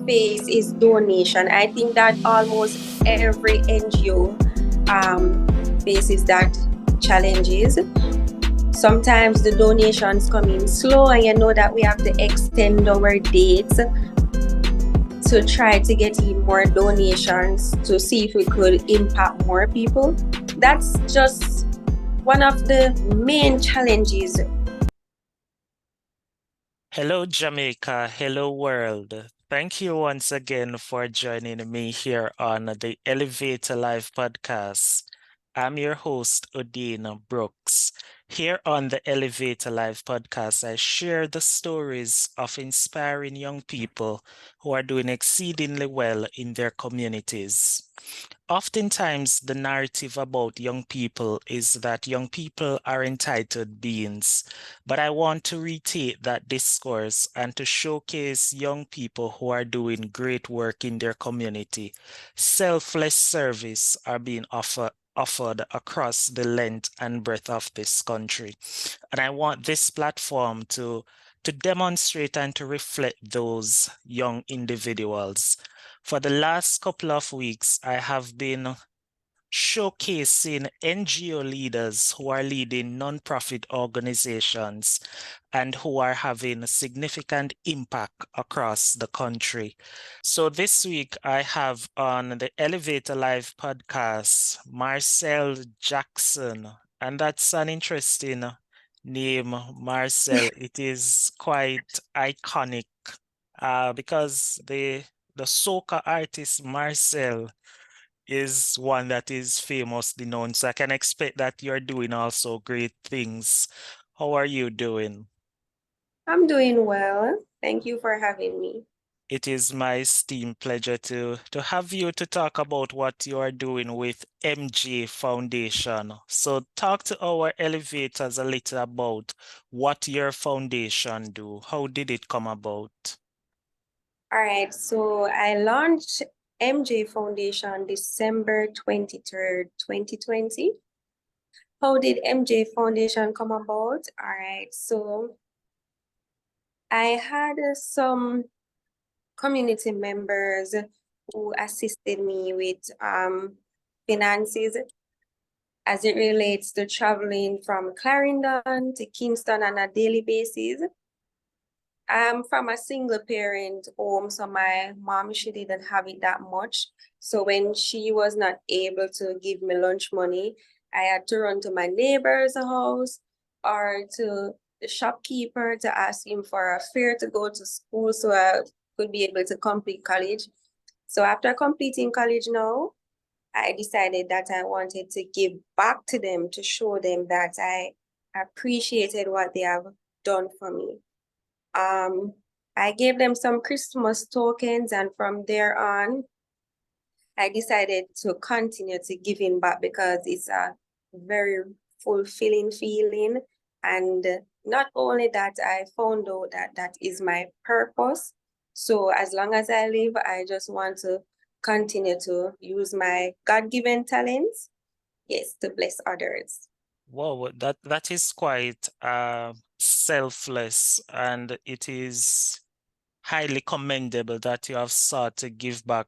face is donation. I think that almost every NGO faces that challenges. Sometimes the donations come in slow, and you know that we have to extend our dates to try to get in more donations to see if we could impact more people. That's just one of the main challenges. Hello, Jamaica. Hello, world. Thank you once again for joining me here on the Elevator Live podcast. I'm your host, Odane Brooks. Here on the Elevator Live podcast, I share the stories of inspiring young people who are doing exceedingly well in their communities. Oftentimes, the narrative about young people is that young people are entitled beings, but I want to retake that discourse and to showcase young people who are doing great work in their community. Selfless service are being offered across the length and breadth of this country. And I want this platform to demonstrate and to reflect those young individuals. For the last couple of weeks, I have been showcasing NGO leaders who are leading nonprofit organizations and who are having a significant impact across the country. So this week I have on the Elevator Live podcast Marcelle Jackson, and that's an interesting name, Marcelle. It is quite iconic because the soca artist Marcelle is one that is famously known. So I can expect that you're doing also great things. How are you doing? I'm doing well. Thank you for having me. It is my esteemed pleasure to have you to talk about what you are doing with MJ Foundation. So talk to our elevators a little about what your foundation do. How did it come about? All right, so I launched MJ Foundation December 23rd, 2020. How did MJ Foundation come about? All right, so I had some community members who assisted me with finances as it relates to traveling from Clarendon to Kingston on a daily basis. I'm from a single parent home, so my mom, she didn't have it that much. So when she was not able to give me lunch money, I had to run to my neighbor's house or to the shopkeeper to ask him for a fare to go to school so I could be able to complete college. So after completing college now, I decided that I wanted to give back to them to show them that I appreciated what they have done for me. I gave them some Christmas tokens, and from there on, I decided to continue to giving back because it's a very fulfilling feeling. And not only that, I found out that that is my purpose. So as long as I live, I just want to continue to use my God-given talents, yes, to bless others. Wow, that is quite selfless, and it is highly commendable that you have sought to give back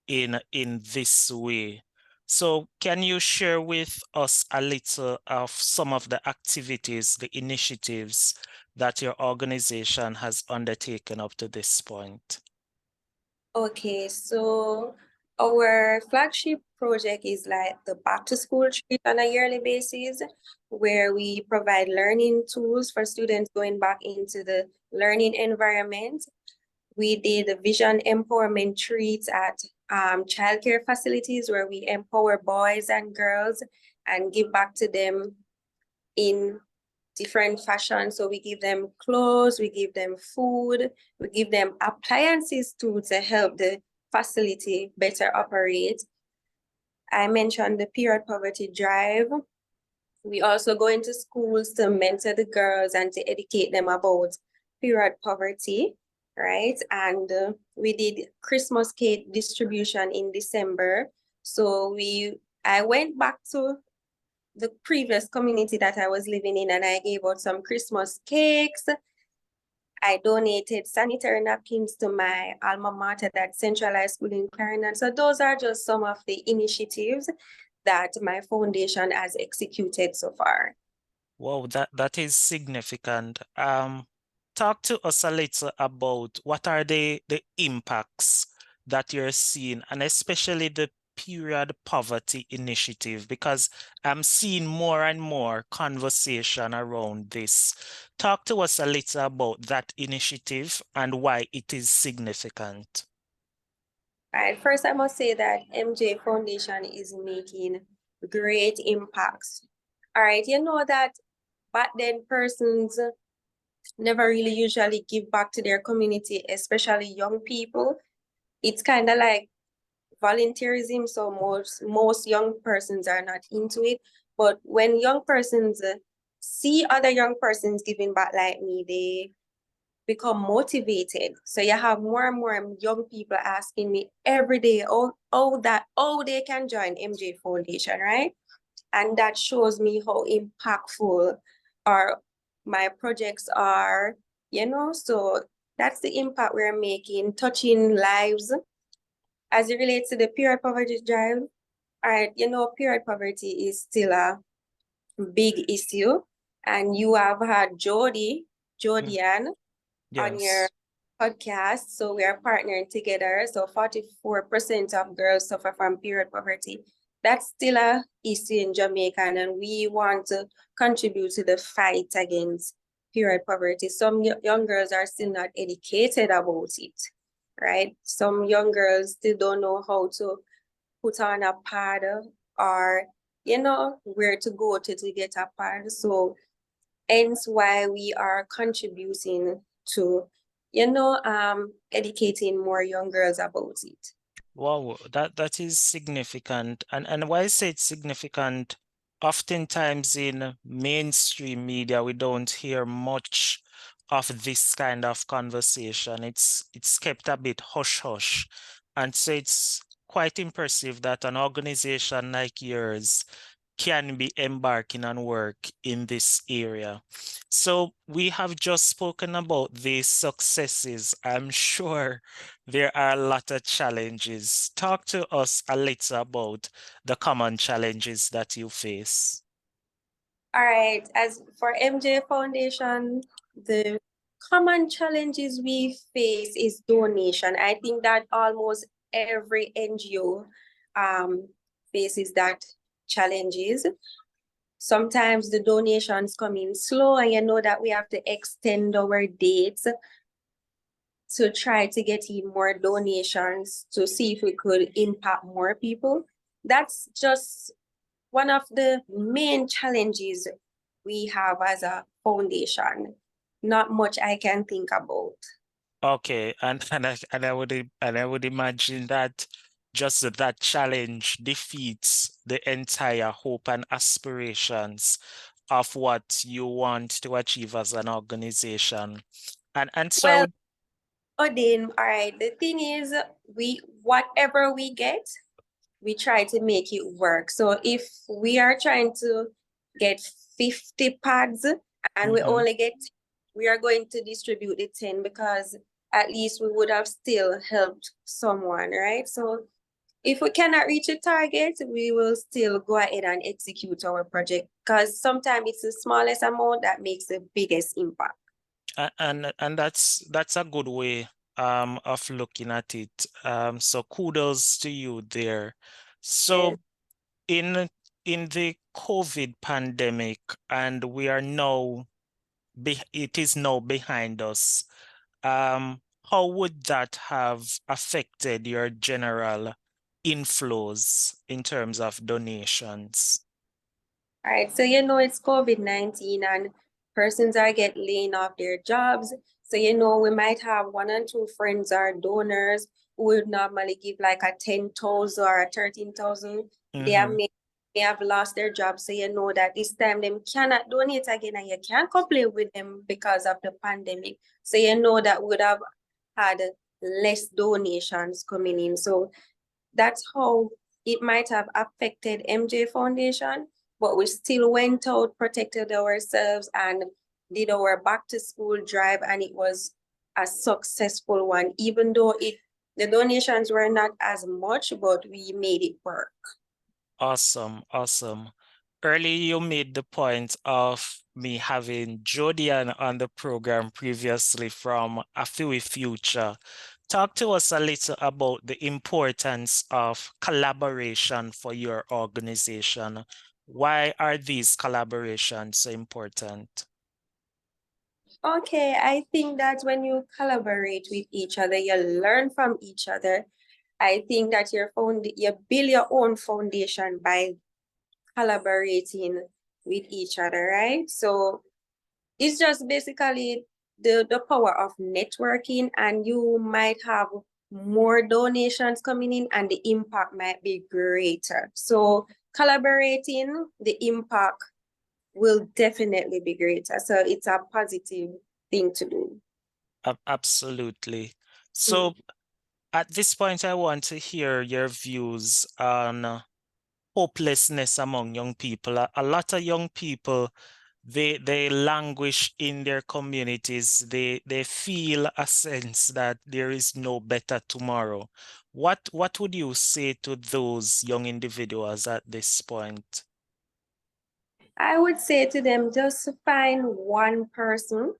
in this way. So can you share with us a little of some of the activities, the initiatives that your organization has undertaken up to this point? Okay, so our flagship project is like the back to school trip on a yearly basis, where we provide learning tools for students going back into the learning environment. We did the vision empowerment treats at childcare facilities where we empower boys and girls and give back to them in different fashions. So we give them clothes, we give them food, we give them appliances too to help the facility better operate. I mentioned the period poverty drive. We also go into schools to mentor the girls and to educate them about period poverty, right? And we did Christmas cake distribution in December. So I went back to the previous community that I was living in and I gave out some Christmas cakes. I donated sanitary napkins to my alma mater, that Central High School in Clarendon. So those are just some of the initiatives that my foundation has executed so far. Wow, that is significant. Talk to us a little about what are the impacts that you're seeing, and especially the period poverty initiative, because I'm seeing more and more conversation around this. Talk to us a little about that initiative and why it is significant. All right, first I must say that MJ Foundation is making great impacts. All right, you know that back then persons never really usually give back to their community, especially young people. It's kind of like volunteerism, so most young persons are not into it. But when young persons see other young persons giving back like me, they become motivated. So you have more and more young people asking me every day, oh, they can join MJ Foundation, right? And that shows me how impactful our my projects are, you know. So that's the impact we're making, touching lives. As it relates to the period poverty drive, all right, you know, period poverty is still a big issue. And you have had jodi-ann on your Yes. podcast. So we are partnering together. So 44% of girls suffer from period poverty. That's still a issue in Jamaica, and we want to contribute to the fight against period poverty. Some young girls are still not educated about it, right? Some young girls still don't know how to put on a pad or, you know, where to go to get a pad. So hence why we are contributing to, you know, educating more young girls about it. Wow, that is significant. And why I say it's significant, oftentimes in mainstream media, we don't hear much of this kind of conversation. It's kept a bit hush hush. And so it's quite impressive that an organization like yours can be embarking on work in this area. So we have just spoken about the successes. I'm sure there are a lot of challenges. Talk to us a little about the common challenges that you face. All right, as for MJ Foundation, the common challenges we face is donation. I think that almost every NGO faces that challenges. Sometimes the donations come in slow, and you know that we have to extend our dates to try to get in more donations to see if we could impact more people. That's just one of the main challenges we have as a foundation. Not much I can think about. Okay, and I would imagine that just that challenge defeats the entire hope and aspirations of what you want to achieve as an organization. And so I Well, would Odane, all right, the thing is, whatever we get, we try to make it work. So if we are trying to get 50 pads and Mhm. we are going to distribute the 10 because at least we would have still helped someone, right? So if we cannot reach a target, we will still go ahead and execute our project because sometimes it's the smallest amount that makes the biggest impact. And that's a good way of looking at it. So kudos to you there. Yes. So in in the COVID pandemic, and we are now it is now behind us. How would that have affected your general inflows in terms of donations? All right, so you know it's COVID-19 and persons are getting laid off their jobs. So you know we might have one or two friends or donors who would normally give like a 10,000 or a 13,000. They Mm-hmm. may have lost their job. So you know that this time them cannot donate again and you can't complain with them because of the pandemic. So you know that would have had less donations coming in. So that's how it might have affected MJ Foundation, but we still went out, protected ourselves, and did our back to school drive, and it was a successful one, even though the donations were not as much, but we made it work. Awesome, awesome. Earlier, you made the point of me having Jodi-ann on the program previously from Afiwi Future. Talk to us a little about the importance of collaboration for your organization. Why are these collaborations so important? Okay, I think that when you collaborate with each other, you learn from each other. I think that you build your own foundation by collaborating with each other, right? So it's just basically the power of networking, and you might have more donations coming in and the impact might be greater. So collaborating, the impact will definitely be greater. So it's a positive thing to do. Absolutely. Mm. So at this point, I want to hear your views on hopelessness among young people. A lot of young people, they languish in their communities. They feel a sense that there is no better tomorrow. What would you say to those young individuals at this point? I would say to them, just find one person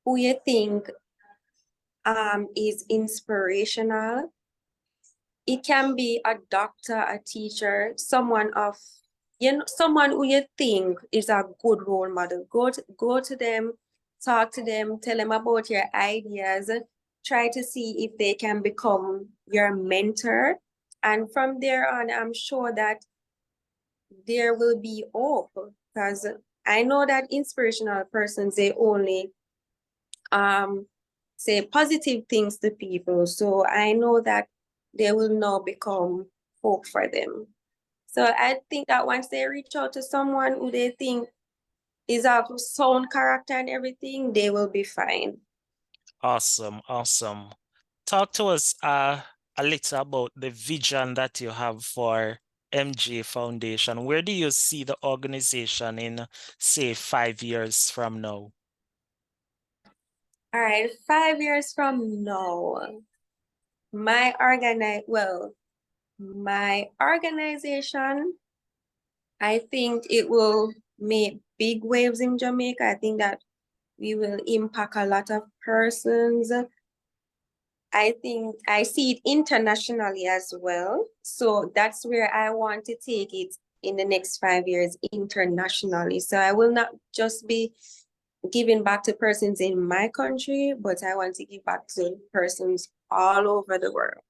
who you think is inspirational. It can be a doctor, a teacher, someone who you think is a good role model. Go to them, talk to them, tell them about your ideas, try to see if they can become your mentor. And from there on, I'm sure that there will be hope, because I know that inspirational persons, they only say positive things to people. So I know that they will now become hope for them. So I think that once they reach out to someone who they think is of sound character and everything, they will be fine. Awesome, awesome. Talk to us a little about the vision that you have for MJ Foundation. Where do you see the organization in, say, 5 years from now? All right, 5 years from now, my organization, I think it will make big waves in Jamaica. I think that we will impact a lot of persons. I think I see it internationally as well. So that's where I want to take it in the next 5 years internationally. So I will not just be giving back to persons in my country, but I want to give back to persons all over the world.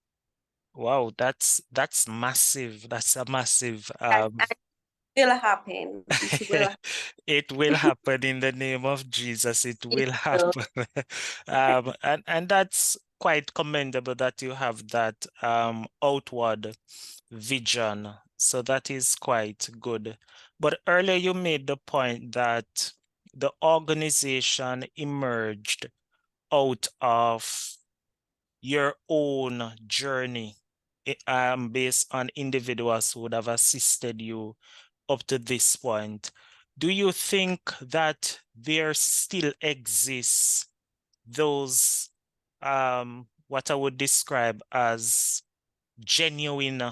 Wow, that's massive. That's a massive And it will happen. It will happen. it will happen in the name of Jesus. It will happen. And that's quite commendable that you have that outward vision. So that is quite good. But earlier you made the point that the organization emerged out of your own journey, based on individuals who would have assisted you up to this point. Do you think that there still exists those what I would describe as genuine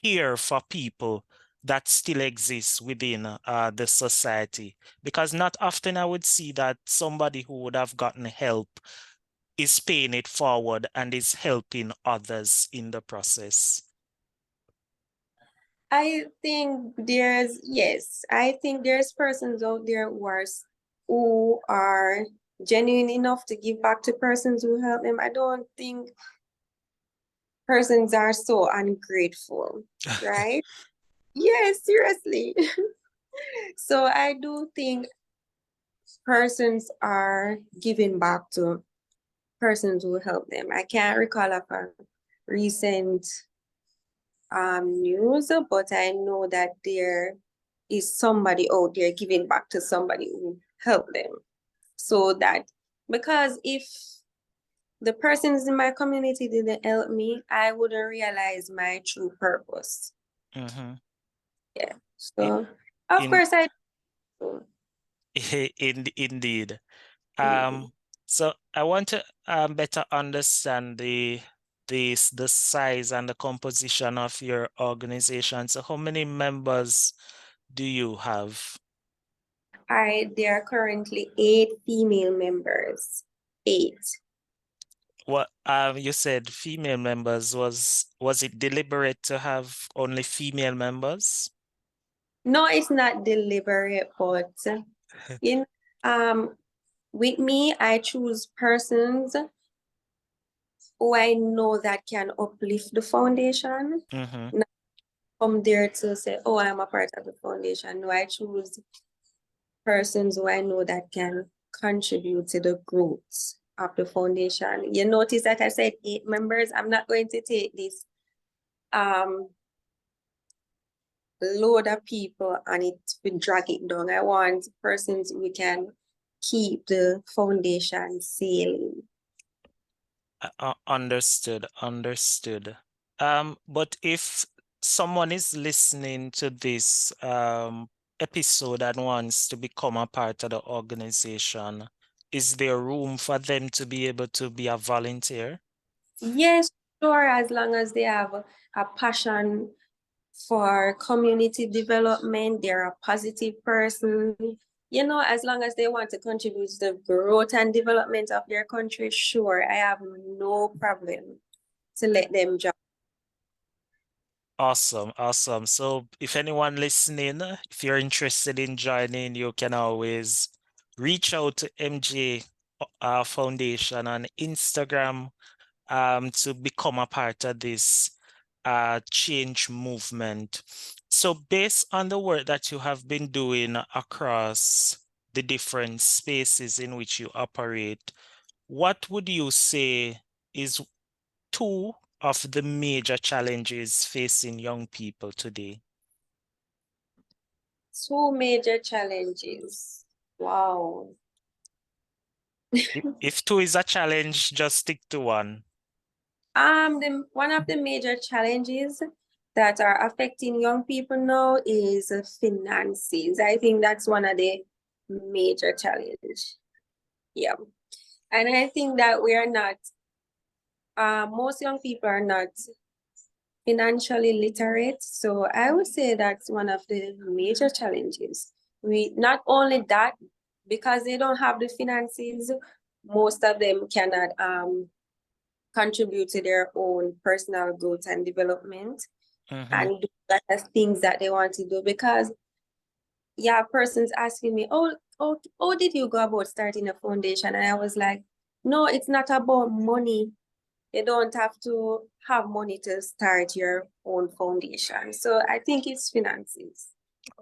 care for people that still exists within the society? Because not often I would see that somebody who would have gotten help is paying it forward and is helping others in the process. I think there's persons out there who are genuine enough to give back to persons who help them. I don't think persons are so ungrateful, right? Yes, seriously. So I do think persons are giving back to persons who help them. I can't recall of a recent news, but I know that there is somebody out there giving back to somebody who helped them. So that, because if the persons in my community didn't help me, I wouldn't realize my true purpose. Mm-hmm. Yeah. I- So of In, course I do. indeed. Mhm. Um, So I want to better understand the size and the composition of your organization. So how many members do you have? All right, there are currently 8 female members. 8. What you said female members, was it deliberate to have only female members? No, it's not deliberate, but you know, with me, I choose persons who I know that can uplift the foundation. Mm-hmm. Not come there to say, oh, I'm a part of the foundation. No, I choose persons who I know that can contribute to the growth of the foundation. You notice that I said 8 members. I'm not going to take this load of people and it will drag it down. I want persons who can keep the foundation sailing. Understood, understood. But if someone is listening to this episode and wants to become a part of the organization, is there room for them to be able to be a volunteer? Yes, sure, as long as they have a passion for community development, they're a positive person. You know, as long as they want to contribute to the growth and development of their country, sure, I have no problem to let them join. Awesome, awesome. So if anyone listening, if you're interested in joining, you can always reach out to MJ Foundation on Instagram to become a part of this change movement. So based on the work that you have been doing across the different spaces in which you operate, what would you say is two of the major challenges facing young people today? 2 major challenges. Wow. If two is a challenge, just stick to one. One of the major challenges that are affecting young people now is finances. I think that's one of the major challenge. Yeah. And I think that we are not, most young people are not financially literate. So I would say that's one of the major challenges. We not only that, because they don't have the finances, most of them cannot contribute to their own personal growth and development Mhm. and do the things that they want to do. Because yeah, person's asking me, oh, did you go about starting a foundation? And I was like, no, it's not about money. You don't have to have money to start your own foundation. So I think it's finances.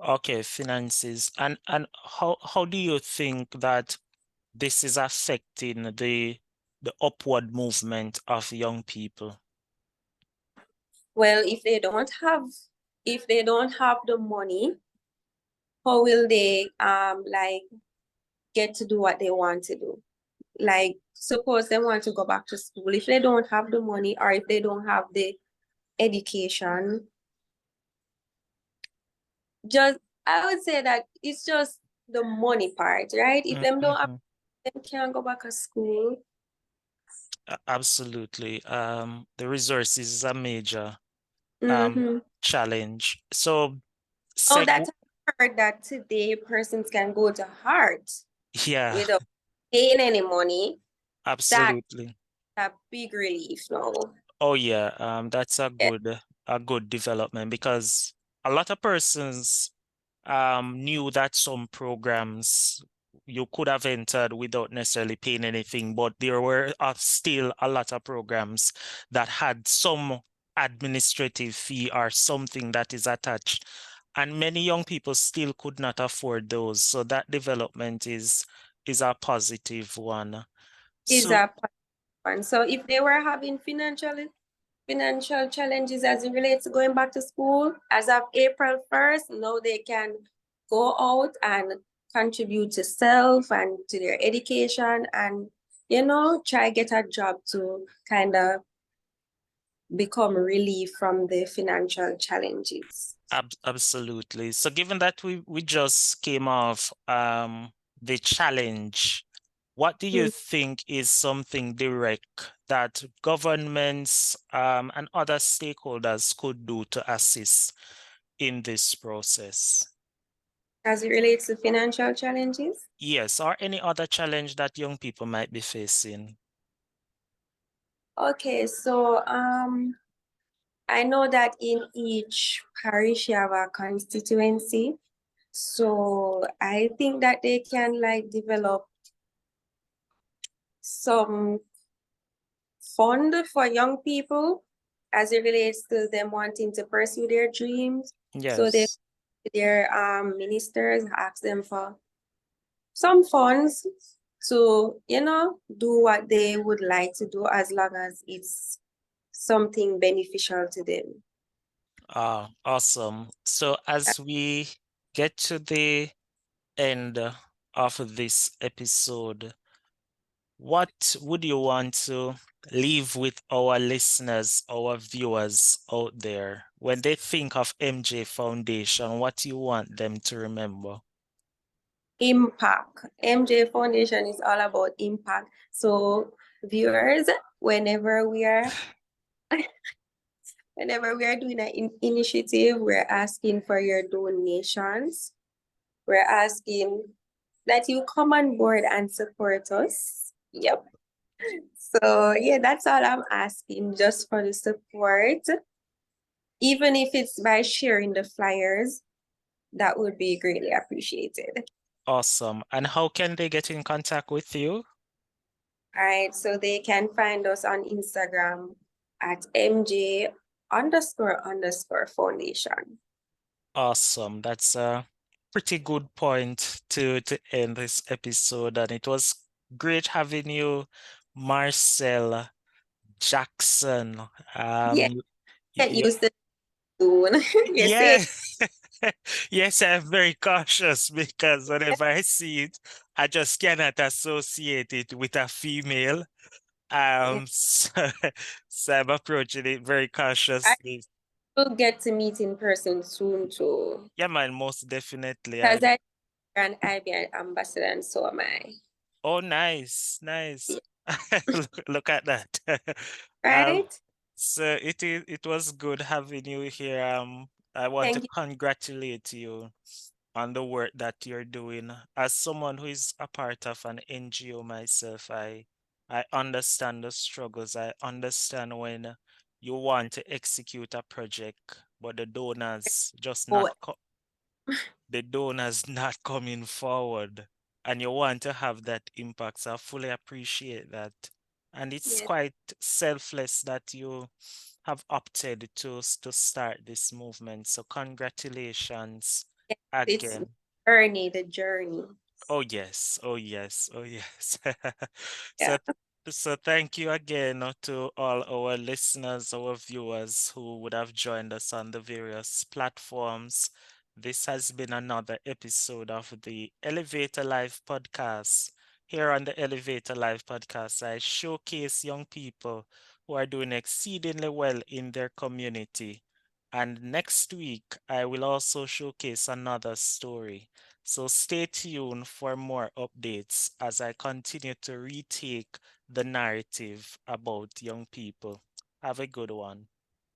Okay, finances. And how do you think that this is affecting the upward movement of young people? Well, if they don't have the money, how will they like get to do what they want to do? Like suppose they want to go back to school. If they don't have the money or if they don't have the education, just I would say that it's just the money part, right? If them don't have, Mhm. them can't go back to school. Absolutely. The resources is a major Mm-hmm. challenge. So Oh, seg that's heard that today persons can go to heart yeah, without paying any money. That's absolutely. a big relief now. Oh yeah, that's Yeah. a good development because a lot of persons knew that some programs you could have entered without necessarily paying anything, but there were still a lot of programs that had some administrative fee or something that is attached. And many young people still could not afford those. So that development is a positive one. Is So a one. So if they were having financial challenges as it relates to going back to school, as of April 1st, now they can go out and contribute to self and to their education and, try get a job to kind of become relief from the financial challenges. absolutely. So given that we just came off the challenge What do you Mm. think is something direct that governments and other stakeholders could do to assist in this process? As it relates to financial challenges? Yes, or any other challenge that young people might be facing. Okay, so I know that in each parish you have a constituency. So I think that they can like develop some fund for young people as it relates to them wanting to pursue their dreams. So they Yes. their ministers ask them for some funds to, do what they would like to do as long as it's something beneficial to them. Ah, awesome. So as we get to the end of this episode, what would you want to leave with our listeners, our viewers out there when they think of MJ Foundation? What do you want them to remember? Impact. MJ Foundation is all about impact. So viewers, whenever we are whenever we are doing an initiative, we're asking for your donations. We're asking that you come on board and support us. Yep. So yeah, that's all I'm asking, just for the support. Even if it's by sharing the flyers, that would be greatly appreciated. Awesome. And how can they get in contact with you? All right, so they can find us on Instagram at MJ__foundation. Awesome. That's a pretty good point to end this episode. And it was great having you, Marcelle Jackson. Yeah, Um, get yeah, used to it soon. You see? yeah. Yes, I'm very cautious because whenever I see it, I just cannot associate it with a female. Yeah. So, so I'm approaching it very I cautiously. will get to meet in person soon too. Yeah, man, most definitely. Because I'm an IBI ambassador and so am I. Oh, nice, nice. Yeah. Look at that. Um, Right? so it was good having you here. I want to Thank you. congratulate you on the work that you're doing. As someone who is a part of an NGO myself, I understand the struggles. I understand when you want to execute a project, but Oh, the donors not coming forward, and you want to have that impact. So I fully appreciate that. And it's yes, quite selfless that you have opted to start this movement. So congratulations yes, it's again. the journey. Oh yes, oh yes, oh yes. Yeah. So so thank you again to all our listeners, our viewers who would have joined us on the various platforms. This has been another episode of the Elevator Life podcast. Here on the Elevator Life podcast, I showcase young people who are doing exceedingly well in their community. And next week, I will also showcase another story. So stay tuned for more updates as I continue to retake the narrative about young people. Have a good one.